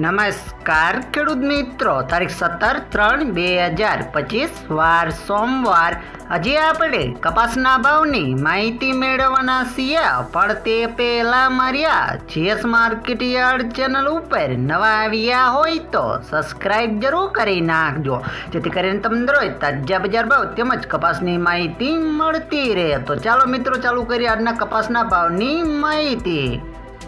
નમસ્કાર ખેડૂત મિત્રો, તારીખ 17/3/2025 વાર સોમવાર. આજે આપણે કપાસના ભાવની માહિતી મેળવવાના છીએ, પણ તે પહેલાં મારી જેએસ માર્કેટ યાર્ડ ચેનલ ઉપર નવા આવ્યા હોય તો સબસ્ક્રાઈબ જરૂર કરી નાખજો, જેથી કરીને તમને રોજ તાજા બજાર ભાવ તેમજ કપાસની માહિતી મળતી રહે. તો ચાલો મિત્રો, ચાલુ કરીએ આજના કપાસના ભાવની માહિતી.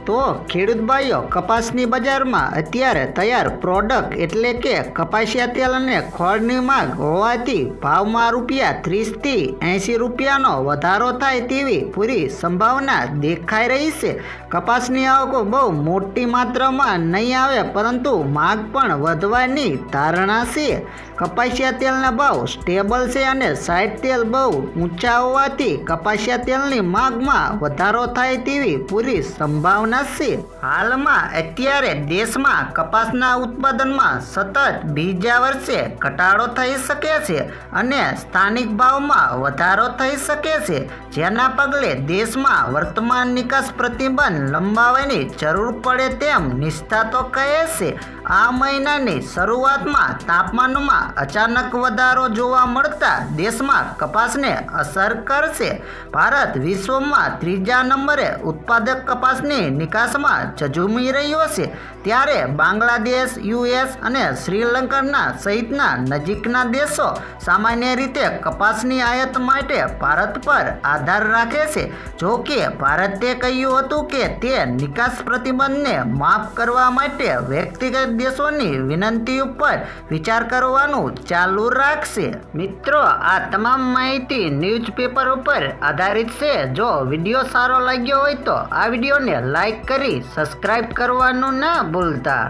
તો ખેડૂત ભાઈઓ, કપાસની બજારમાં અત્યારે તૈયાર પ્રોડક્ટ એટલે કે કપાસિયા તેલ અને ખોળની માંગ હોવાથી ભાવમાં ₹30 થી ₹80નો વધારો થાય તેવી પૂરી સંભાવના દેખાઈ રહી છે. કપાસની આવકો બહુ મોટી માત્રામાં નહીં આવે, પરંતુ માંગ પણ વધવાની ધારણા છે. કપાસિયા તેલના ભાવ સ્ટેબલ છે અને સાઇડ તેલ બહુ ઊંચા હોવાથી કપાસિયા તેલની માંગમાં વધારો થાય તેવી પૂરી સંભાવના છે. હાલમાં અત્યારે દેશમાં કપાસના ઉત્પાદનમાં સતત બીજા વર્ષે ઘટાડો થઈ શકે છે અને સ્થાનિક ભાવમાં વધારો થઈ શકે છે, જેના પગલે દેશમાં વર્તમાન નિકાસ પ્રતિબંધ લંબાવવાની જરૂર પડે તેમ નિષ્ણાતો કહે છે. આ મહિનાની શરૂઆતમાં તાપમાનમાં અચાનક વધારો જોવા મળતા દેશમાં કપાસને અસર કરશે. ભારત વિશ્વમાં 3જા નંબરે ઉત્પાદક કપાસની નિકાસમાં ઝઝૂમી રહ્યો છે, ત્યારે બાંગ્લાદેશ, યુએસ અને શ્રીલંકાના સહિતના નજીકના દેશો સામાન્ય રીતે કપાસની આયાત માટે ભારત પર આધાર રાખે છે. જો કે ભારતે કહ્યું હતું કે તે નિકાસ પ્રતિબંધને માફ કરવા માટે વ્યક્તિગત દેશોની વિનંતી ઉપર વિચાર કરવાનું ચાલુ રાખશે. મિત્રો, આ તમામ માહિતી ન્યૂઝપેપર ઉપર આધારિત છે. જો વિડીયો સારો લાગ્યો હોય તો આ વિડીયોને લાઈક કરી સબસ્ક્રાઈબ કરવાનું ના ભૂલતા.